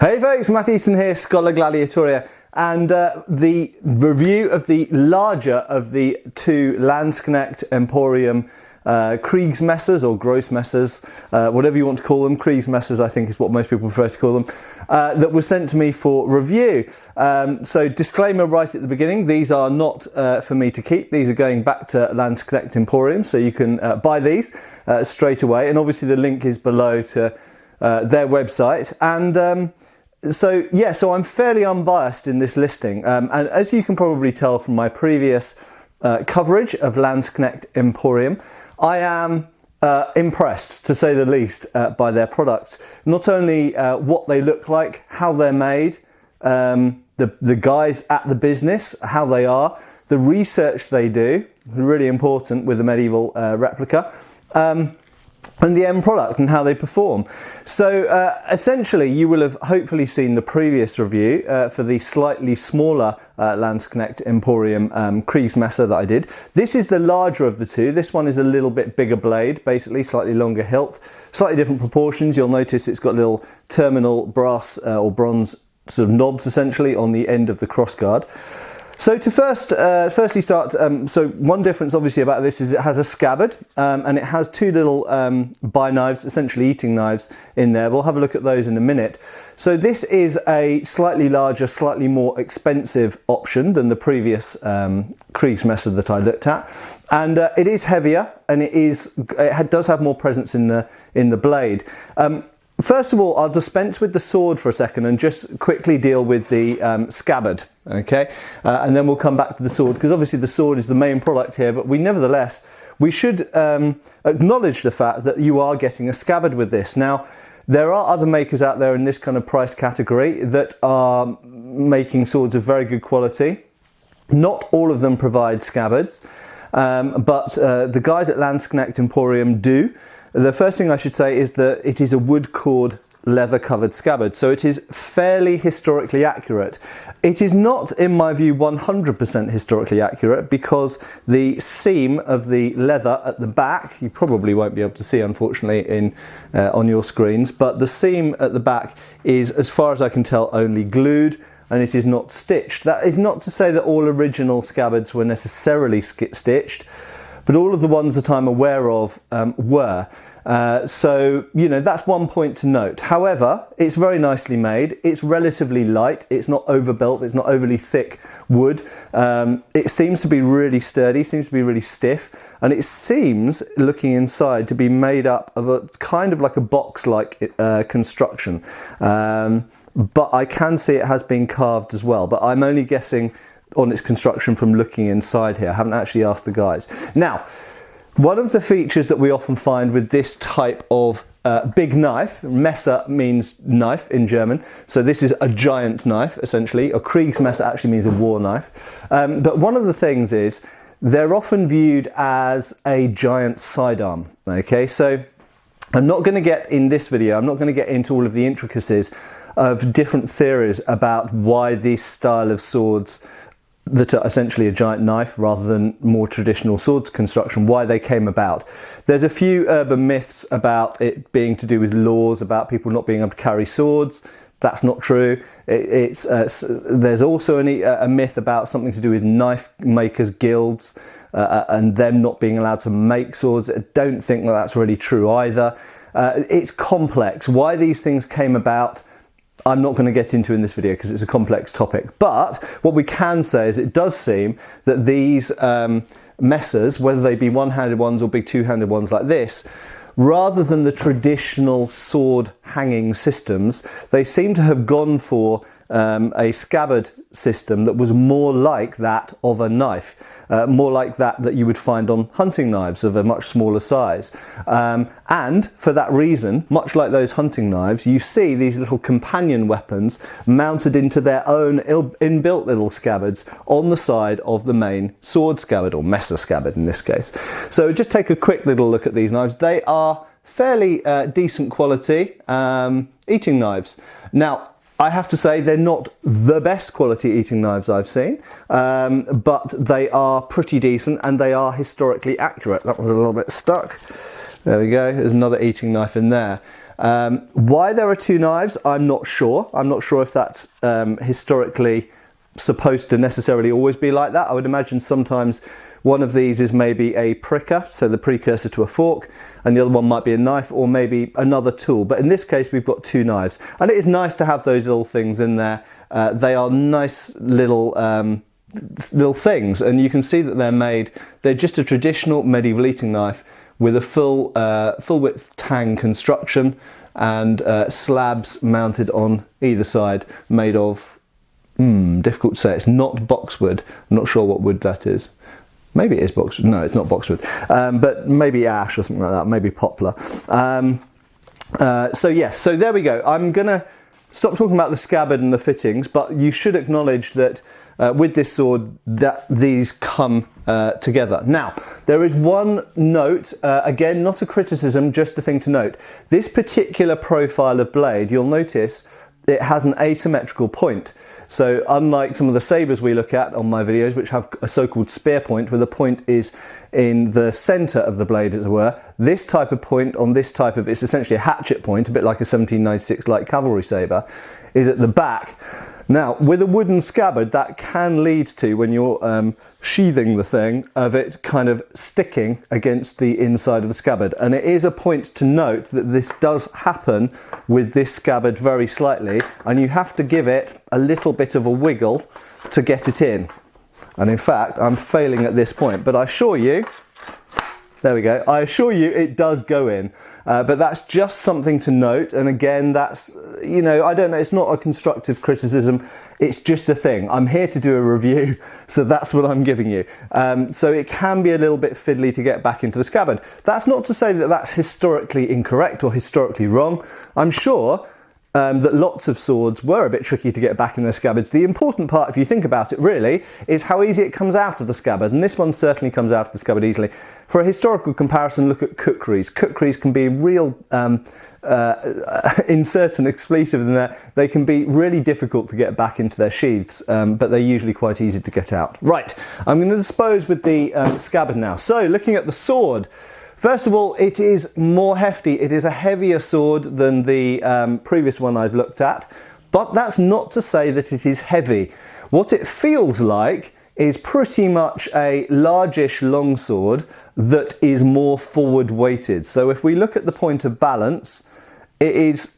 Hey folks, Matt Easton here, Scholar Gladiatoria, and the review of the larger of the two Landsknecht Emporium Kriegsmessers or Grossmessers, whatever you want to call them. Kriegsmessers I think is what most people prefer to call them, that was sent to me for review. So disclaimer right at the beginning, these are not for me to keep. These are going back to Landsknecht Emporium, so you can buy these straight away, and obviously the link is below to their website. And so I'm fairly unbiased in this listing, and as you can probably tell from my previous coverage of Landsknecht Emporium, I am impressed, to say the least, by their products. Not only what they look like, how they're made, the guys at the business, how they are, the research they do, really important with a medieval replica, and the end product and how they perform. So essentially you will have hopefully seen the previous review for the slightly smaller Landsknecht Emporium Kriegsmesser that I did. This is the larger of the two. This one is a little bit bigger blade, basically slightly longer hilt, slightly different proportions. You'll notice it's got little terminal brass or bronze sort of knobs essentially on the end of the crossguard. So to firstly start, so one difference obviously about this is it has a scabbard, and it has two little buy knives, essentially eating knives in there. We'll have a look at those in a minute. So this is a slightly larger, slightly more expensive option than the previous Kriegsmesser that I looked at, and it is heavier, and it does have more presence in the blade. First of all, I'll dispense with the sword for a second and just quickly deal with the scabbard, okay? And then we'll come back to the sword, because obviously the sword is the main product here, but nevertheless, we should acknowledge the fact that you are getting a scabbard with this. Now, there are other makers out there in this kind of price category that are making swords of very good quality. Not all of them provide scabbards, but the guys at Landsknecht Emporium do. The first thing I should say is that it is a wood cord leather covered scabbard, so it is fairly historically accurate. It is not, in my view, 100% historically accurate, because the seam of the leather at the back, you probably won't be able to see unfortunately on your screens, but the seam at the back is, as far as I can tell, only glued, and it is not stitched. That is not to say that all original scabbards were necessarily stitched, but all of the ones that I'm aware of were. So, you know, that's one point to note. However, it's very nicely made. It's relatively light. It's not overbuilt. It's not overly thick wood. It seems to be really sturdy, seems to be really stiff. And it seems, looking inside, to be made up of a kind of like a box-like construction. But I can see it has been carved as well. But I'm only guessing on its construction from looking inside here. I haven't actually asked the guys. Now, one of the features that we often find with this type of big knife, Messer means knife in German, so this is a giant knife essentially. A Kriegsmesser actually means a war knife. But one of the things is they're often viewed as a giant sidearm. Okay, so I'm not going to get in this video, I'm not going to get into all of the intricacies of different theories about why this style of swords that are essentially a giant knife rather than more traditional sword construction, why they came about. There's a few urban myths about it being to do with laws, about people not being able to carry swords. That's not true. There's also a myth about something to do with knife makers guilds and them not being allowed to make swords. I don't think that that's really true either. It's complex. Why these things came about, I'm not going to get into in this video because it's a complex topic. But what we can say is it does seem that these messers, whether they be one-handed ones or big two-handed ones like this, rather than the traditional sword hanging systems, they seem to have gone for a scabbard system that was more like that of a knife, more like that you would find on hunting knives of a much smaller size. And for that reason, much like those hunting knives, you see these little companion weapons mounted into their own inbuilt little scabbards on the side of the main sword scabbard, or Messer scabbard in this case. So just take a quick little look at these knives. They are fairly decent quality eating knives. Now, I have to say they're not the best quality eating knives I've seen, but they are pretty decent and they are historically accurate. That was a little bit stuck. There we go, there's another eating knife in there. Why there are two knives, I'm not sure. I'm not sure if that's historically supposed to necessarily always be like that. I would imagine sometimes one of these is maybe a pricker, so the precursor to a fork, and the other one might be a knife or maybe another tool. But in this case, we've got two knives. And it is nice to have those little things in there. They are nice little things, and you can see that they're made, they're just a traditional medieval eating knife with a full width tang construction and slabs mounted on either side made of, difficult to say, it's not boxwood. I'm not sure what wood that is. Maybe it is boxwood. No, it's not boxwood, but maybe ash or something like that, maybe poplar. So yes, so there we go. I'm gonna stop talking about the scabbard and the fittings, but you should acknowledge that with this sword that these come together. Now, there is one note, again, not a criticism, just a thing to note. This particular profile of blade, you'll notice it has an asymmetrical point. So unlike some of the sabres we look at on my videos, which have a so-called spear point, where the point is in the centre of the blade, as it were, this type of point on this type of, it's essentially a hatchet point, a bit like a 1796 light cavalry sabre, is at the back. Now, with a wooden scabbard, that can lead to, when you're sheathing the thing, of it kind of sticking against the inside of the scabbard. And it is a point to note that this does happen with this scabbard very slightly, and you have to give it a little bit of a wiggle to get it in. And in fact, I'm failing at this point, but I assure you, there we go, I assure you it does go in. But that's just something to note, and again, that's, you know, I don't know, it's not a constructive criticism, it's just a thing. I'm here to do a review, so that's what I'm giving you. So it can be a little bit fiddly to get back into the scabbard. That's not to say that that's historically incorrect or historically wrong. I'm sure that lots of swords were a bit tricky to get back in their scabbards. The important part, if you think about it really, is how easy it comes out of the scabbard, and this one certainly comes out of the scabbard easily. For a historical comparison, look at kukris. Kukris can be real, insert an expletive in there, they can be really difficult to get back into their sheaths, but they're usually quite easy to get out. Right, I'm going to dispose with the scabbard now. So, looking at the sword, first of all, it is more hefty. It is a heavier sword than the previous one I've looked at, but that's not to say that it is heavy. What it feels like is pretty much a largish longsword that is more forward weighted. So if we look at the point of balance, it is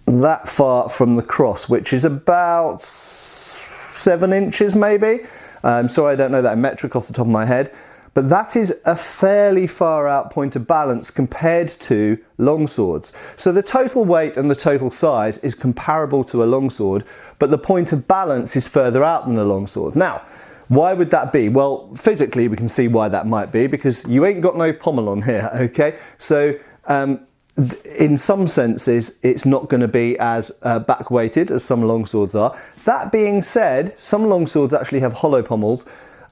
that far from the cross, which is about 7 inches maybe. Sorry, I don't know that in metric off the top of my head. But that is a fairly far out point of balance compared to longswords. So the total weight and the total size is comparable to a longsword, but the point of balance is further out than a longsword. Now, why would that be? Well, physically we can see why that might be, because you ain't got no pommel on here, okay? So in some senses it's not going to be as back weighted as some longswords are. That being said, some longswords actually have hollow pommels,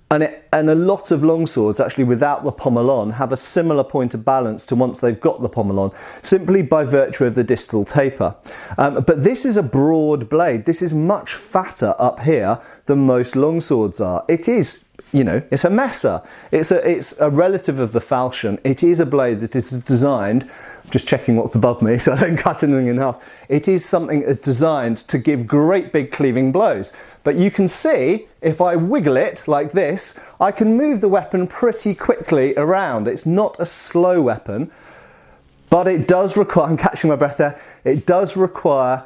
and a lot of longswords actually without the pommel on have a similar point of balance to once they've got the pommel on, simply by virtue of the distal taper. But this is a broad blade. This is much fatter up here than most longswords are. It is, you know, it's a messer. It's a relative of the falchion. It is a blade that is designed, just checking what's above me so I don't cut anything in half. It is something that's designed to give great big cleaving blows. But you can see, if I wiggle it like this, I can move the weapon pretty quickly around. It's not a slow weapon, but it does require, I'm catching my breath there, it does require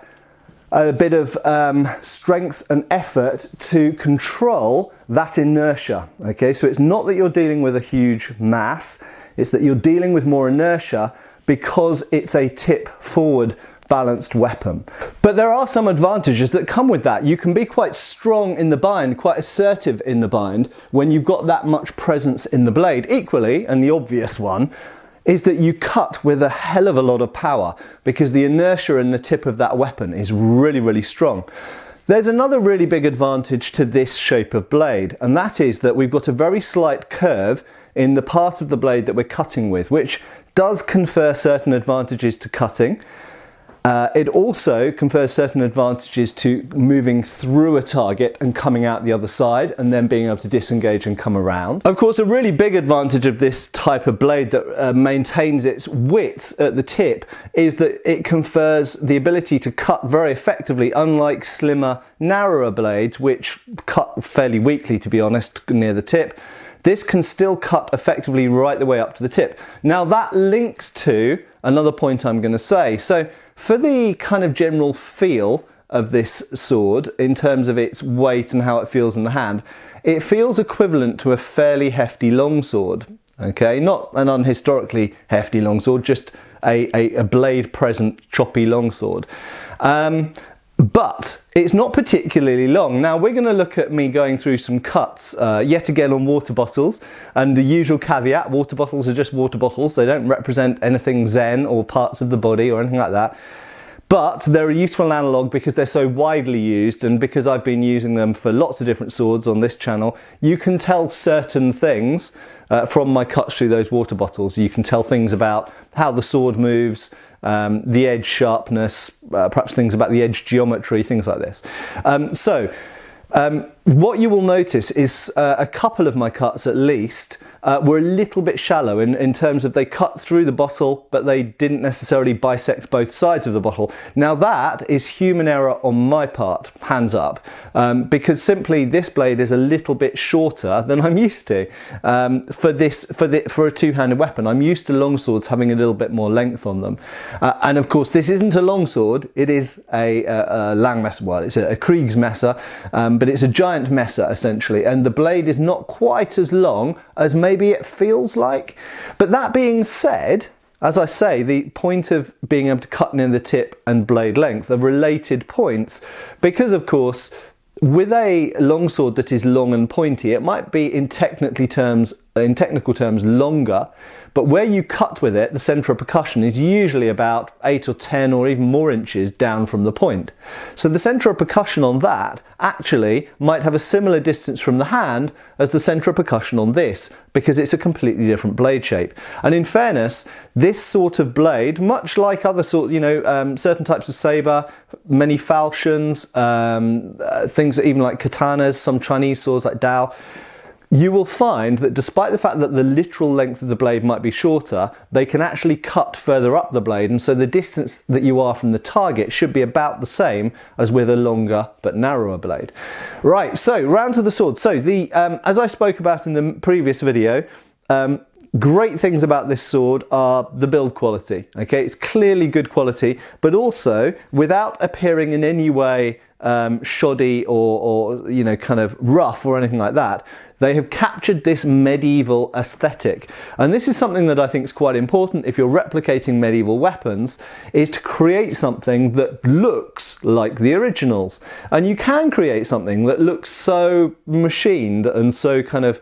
a bit of strength and effort to control that inertia. Okay, so it's not that you're dealing with a huge mass, it's that you're dealing with more inertia because it's a tip forward balanced weapon. But there are some advantages that come with that. You can be quite strong in the bind, quite assertive in the bind when you've got that much presence in the blade. Equally, and the obvious one, is that you cut with a hell of a lot of power because the inertia in the tip of that weapon is really, really strong. There's another really big advantage to this shape of blade, and that is that we've got a very slight curve in the part of the blade that we're cutting with, which does confer certain advantages to cutting. It also confers certain advantages to moving through a target and coming out the other side and then being able to disengage and come around. Of course, a really big advantage of this type of blade that maintains its width at the tip is that it confers the ability to cut very effectively, unlike slimmer, narrower blades, which cut fairly weakly, to be honest, near the tip. This can still cut effectively right the way up to the tip. Now that links to another point I'm going to say. So for the kind of general feel of this sword, in terms of its weight and how it feels in the hand, it feels equivalent to a fairly hefty longsword. Okay, not an unhistorically hefty longsword, just a blade present choppy longsword. But it's not particularly long. Now we're going to look at me going through some cuts yet again on water bottles, and the usual caveat: water bottles are just water bottles. They don't represent anything zen or parts of the body or anything like that. But they're a useful analogue because they're so widely used, and because I've been using them for lots of different swords on this channel. You can tell certain things from my cuts through those water bottles. You can tell things about how the sword moves, the edge sharpness, perhaps things about the edge geometry, things like this. What you will notice is a couple of my cuts at least were a little bit shallow in terms of they cut through the bottle, but they didn't necessarily bisect both sides of the bottle. Now that is human error on my part, hands up, because simply this blade is a little bit shorter than I'm used to for a two-handed weapon. I'm used to longswords having a little bit more length on them, and of course this isn't a longsword. It is a Landsknecht, well, it's a Kriegsmesser, but it's a giant messer essentially, and the blade is not quite as long as maybe it feels like. But that being said, as I say, the point of being able to cut near the tip and blade length are related points, because of course with a longsword that is long and pointy, it might be in technical terms longer, but where you cut with it, the centre of percussion is usually about 8 or 10 or even more inches down from the point. So the centre of percussion on that actually might have a similar distance from the hand as the centre of percussion on this, because it's a completely different blade shape. And in fairness, this sort of blade, much like other certain types of sabre, many falchions, things even like katanas, some Chinese swords like Dao, you will find that despite the fact that the literal length of the blade might be shorter, they can actually cut further up the blade, and so the distance that you are from the target should be about the same as with a longer but narrower blade. Right, so round to the sword. So the as I spoke about in the previous video, great things about this sword are the build quality. Okay, it's clearly good quality, but also without appearing in any way shoddy or kind of rough or anything like that. They have captured this medieval aesthetic, and this is something that I think is quite important if you're replicating medieval weapons, is to create something that looks like the originals. And you can create something that looks so machined and so kind of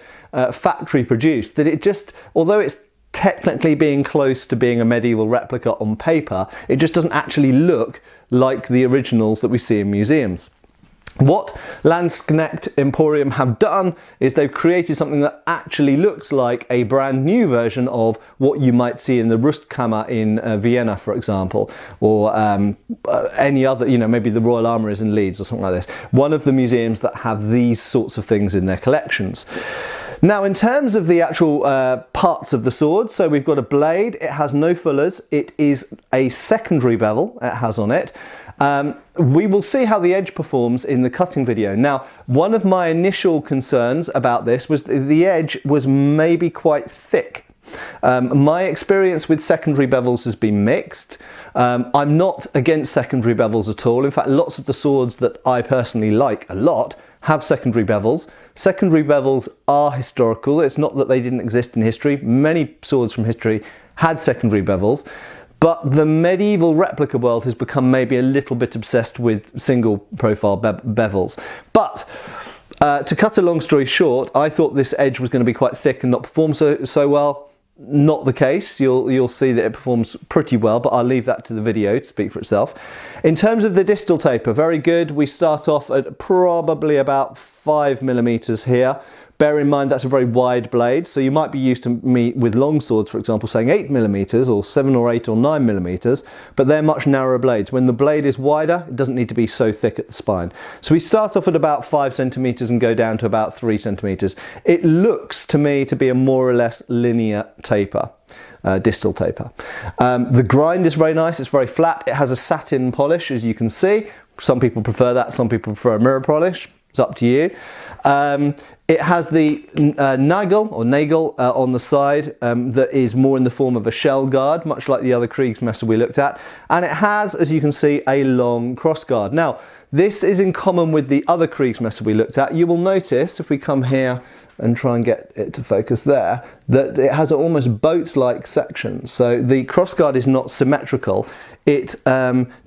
factory produced that it just, although it's technically being close to being a medieval replica on paper, it just doesn't actually look like the originals that we see in museums. What Landsknecht Emporium have done is they've created something that actually looks like a brand new version of what you might see in the Rüstkammer in Vienna, for example, or any other, maybe the Royal Armouries in Leeds or something like this. One of the museums that have these sorts of things in their collections. Now, in terms of the actual parts of the sword, so we've got a blade, it has no fullers, it is a secondary bevel it has on it. We will see how the edge performs in the cutting video. Now, one of my initial concerns about this was the edge was maybe quite thick. My experience with secondary bevels has been mixed. I'm not against secondary bevels at all. In fact, lots of the swords that I personally like a lot have secondary bevels. Secondary bevels are historical. It's not that they didn't exist in history. Many swords from history had secondary bevels. But the medieval replica world has become maybe a little bit obsessed with single profile bevels. But to cut a long story short, I thought this edge was going to be quite thick and not perform so well. Not the case. You'll see that it performs pretty well, but I'll leave that to the video to speak for itself. In terms of the distal taper, very good. We start off at probably about 5 millimeters here. Bear in mind that's a very wide blade, so you might be used to me with long swords, for example, saying 8mm or 7 or 8 or 9mm, but they're much narrower blades. When the blade is wider, it doesn't need to be so thick at the spine. So we start off at about 5cm and go down to about 3cm. It looks to me to be a more or less linear taper. Distal taper. The grind is very nice, it's very flat, it has a satin polish, as you can see. Some people prefer that, some people prefer a mirror polish, it's up to you. It has the nagel on the side that is more in the form of a shell guard, much like the other Kriegsmesser we looked at, and it has, as you can see, a long cross guard. Now, this is in common with the other Kriegsmesser we looked at. You will notice, if we come here and try and get it to focus there, that it has almost boat-like sections. So the crossguard is not symmetrical. It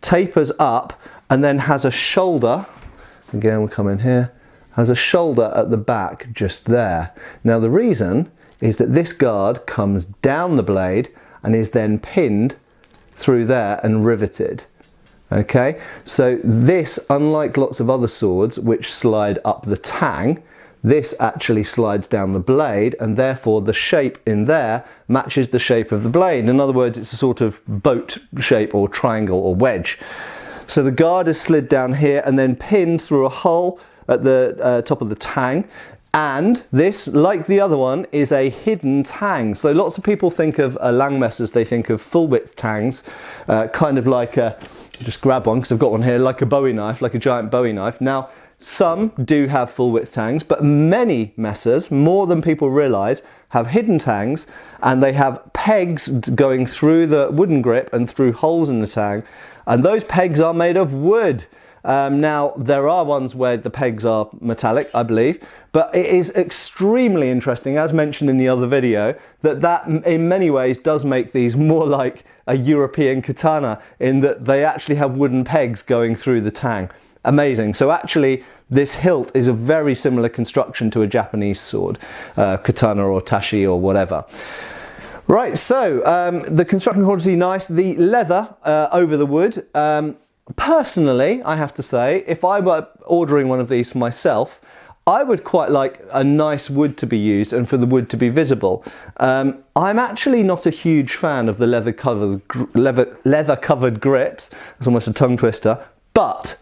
tapers up and then has a shoulder. Again, we'll come in here. Has a shoulder at the back just there. Now the reason is that this guard comes down the blade and is then pinned through there and riveted. Okay, so this, unlike lots of other swords which slide up the tang, this actually slides down the blade, and therefore the shape in there matches the shape of the blade. In other words, it's a sort of boat shape or triangle or wedge. So the guard is slid down here and then pinned through a hole at the top of the tang. And this, like the other one, is a hidden tang. So lots of people think of Langmessers, they think of full width tangs, kind of like a, just grab one because I've got one here, like a Bowie knife, like a giant Bowie knife. Now, some do have full width tangs, but many messers, more than people realise, have hidden tangs, and they have pegs going through the wooden grip and through holes in the tang, and those pegs are made of wood. Now, there are ones where the pegs are metallic, I believe, but it is extremely interesting, as mentioned in the other video, that in many ways does make these more like a European katana, in that they actually have wooden pegs going through the tang. Amazing. So actually, this hilt is a very similar construction to a Japanese sword, katana or tashi or whatever. Right, so the construction quality nice, the leather over the wood. Personally, I have to say, if I were ordering one of these for myself, I would quite like a nice wood to be used and for the wood to be visible. I'm actually not a huge fan of the leather covered grips. It's almost a tongue twister, but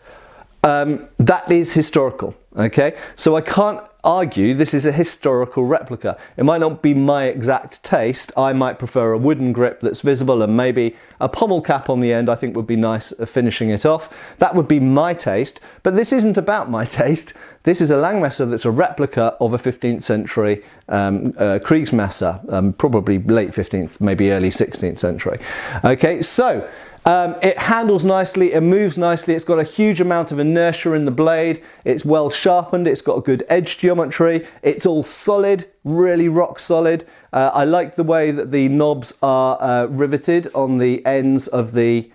that is historical, okay? So I can't argue this is a historical replica. It might not be my exact taste. I might prefer a wooden grip that's visible, and maybe a pommel cap on the end I think would be nice finishing it off. That would be my taste, but this isn't about my taste. This is a Langmesser that's a replica of a 15th century Kriegsmesser, probably late 15th, maybe early 16th century. Okay, so it handles nicely, it moves nicely, it's got a huge amount of inertia in the blade, it's well sharpened, it's got a good edge geometry, it's all solid, really rock solid. I like the way that the knobs are riveted on the ends of the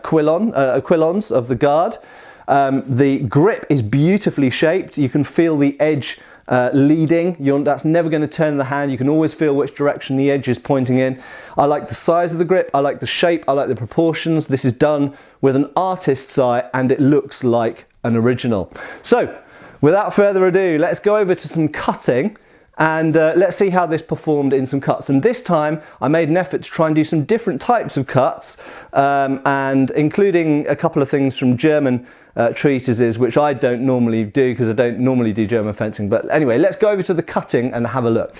quillons of the guard. The grip is beautifully shaped, you can feel the edge leading. That's never going to turn the hand. You can always feel which direction the edge is pointing in. I like the size of the grip, I like the shape, I like the proportions. This is done with an artist's eye and it looks like an original. So without further ado, let's go over to some cutting and let's see how this performed in some cuts. And this time I made an effort to try and do some different types of cuts, and including a couple of things from German treatises, which I don't normally do because I don't normally do German fencing. But anyway, let's go over to the cutting and have a look.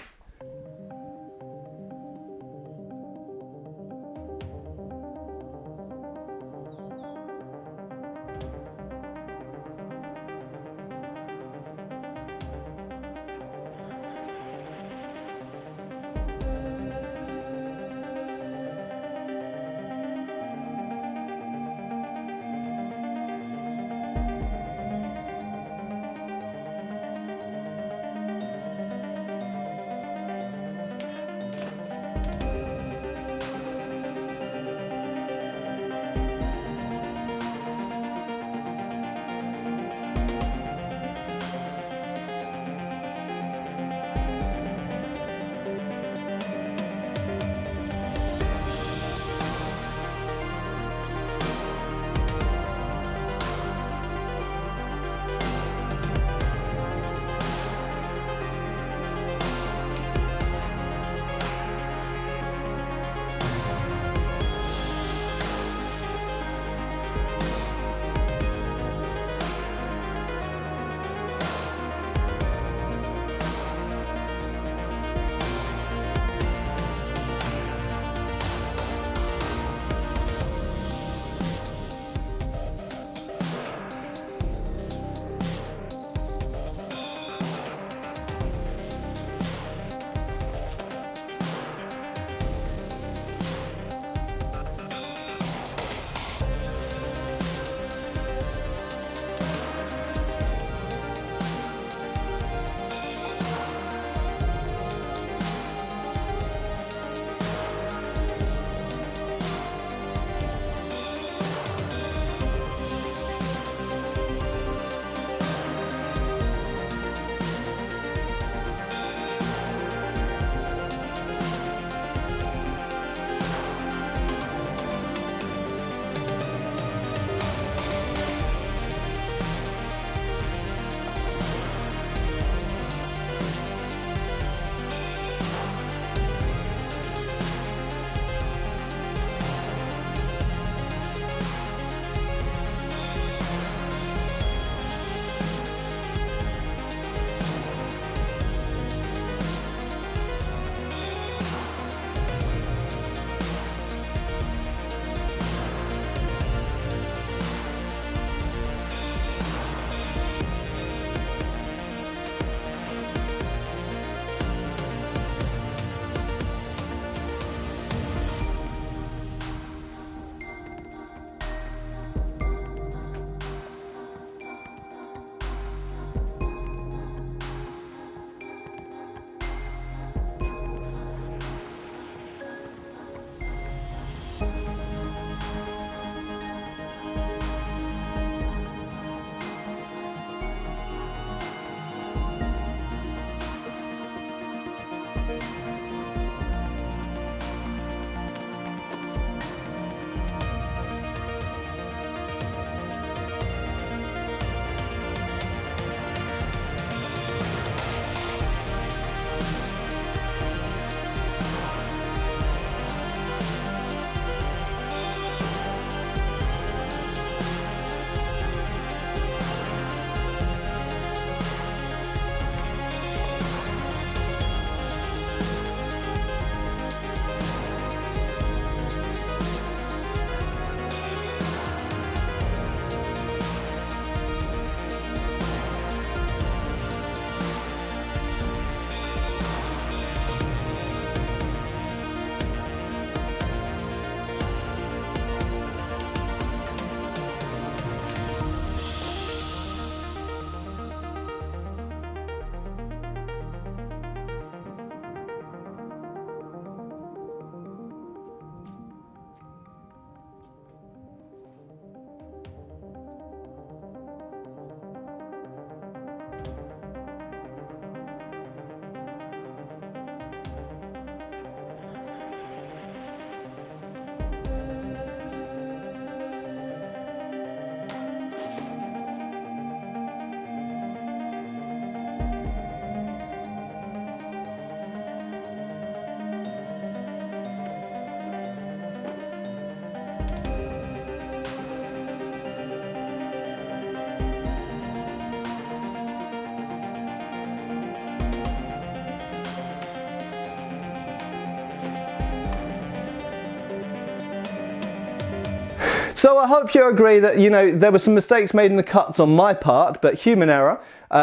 So I hope you agree that, you know, there were some mistakes made in the cuts on my part, but human error.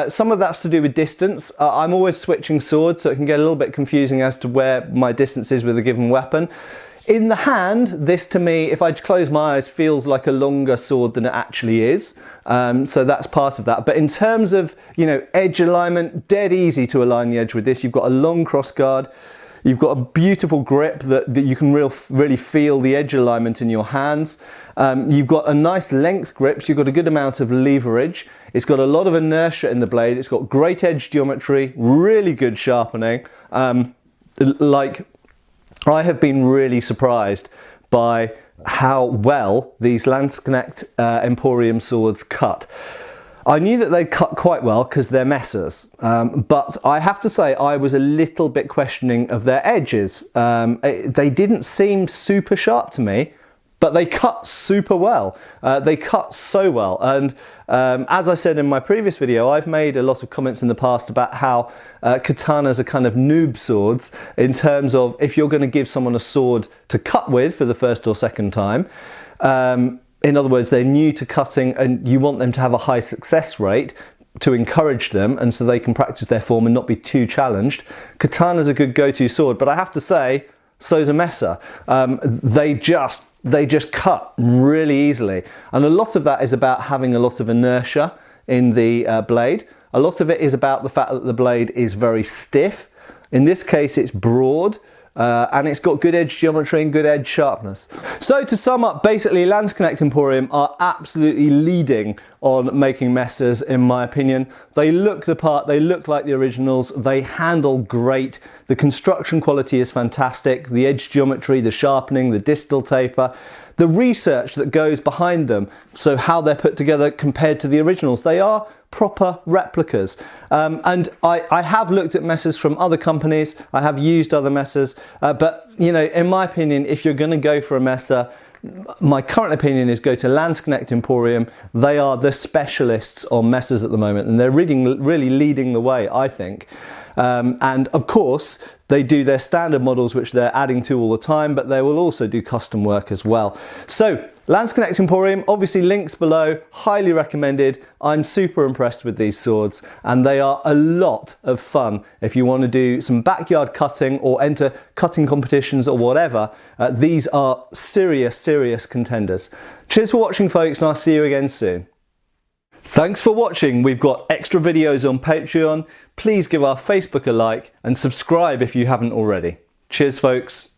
Some of that's to do with distance. I'm always switching swords, so it can get a little bit confusing as to where my distance is with a given weapon. In the hand, this to me, if I close my eyes, feels like a longer sword than it actually is. So that's part of that. But in terms of, you know, edge alignment, dead easy to align the edge with this. You've got a long cross guard. You've got a beautiful grip that you can really feel the edge alignment in your hands. You've got a nice length grip, so you've got a good amount of leverage. It's got a lot of inertia in the blade. It's got great edge geometry, really good sharpening. I have been really surprised by how well these Landsknecht Emporium swords cut. I knew that they'd cut quite well because they're messers, but I have to say I was a little bit questioning of their edges. They didn't seem super sharp to me, but they cut super well. They cut so well, and as I said in my previous video, I've made a lot of comments in the past about how katanas are kind of noob swords in terms of if you're going to give someone a sword to cut with for the first or second time. In other words, they're new to cutting and you want them to have a high success rate to encourage them and so they can practice their form and not be too challenged. Katana's a good go-to sword, but I have to say, so's a messer. They just cut really easily. And a lot of that is about having a lot of inertia in the blade. A lot of it is about the fact that the blade is very stiff. In this case, it's broad. And it's got good edge geometry and good edge sharpness. So to sum up, basically Landsknecht Emporium are absolutely leading on making messers in my opinion. They look the part, they look like the originals, they handle great, the construction quality is fantastic, the edge geometry, the sharpening, the distal taper, the research that goes behind them, so how they're put together compared to the originals, they are proper replicas. And I have looked at messers from other companies, I have used other messers, but you know, in my opinion, if you're going to go for a messer, my current opinion is go to Landsknecht Emporium. They are the specialists on messers at the moment, and they're really leading the way, I think. And of course, they do their standard models, which they're adding to all the time, but they will also do custom work as well. So, Landsknecht Emporium, obviously links below, highly recommended. I'm super impressed with these swords, and they are a lot of fun if you want to do some backyard cutting or enter cutting competitions or whatever. These are serious contenders. Cheers for watching, folks, and I'll see you again soon. Thanks for watching. We've got extra videos on Patreon. Please give our Facebook a like and subscribe if you haven't already. Cheers, folks.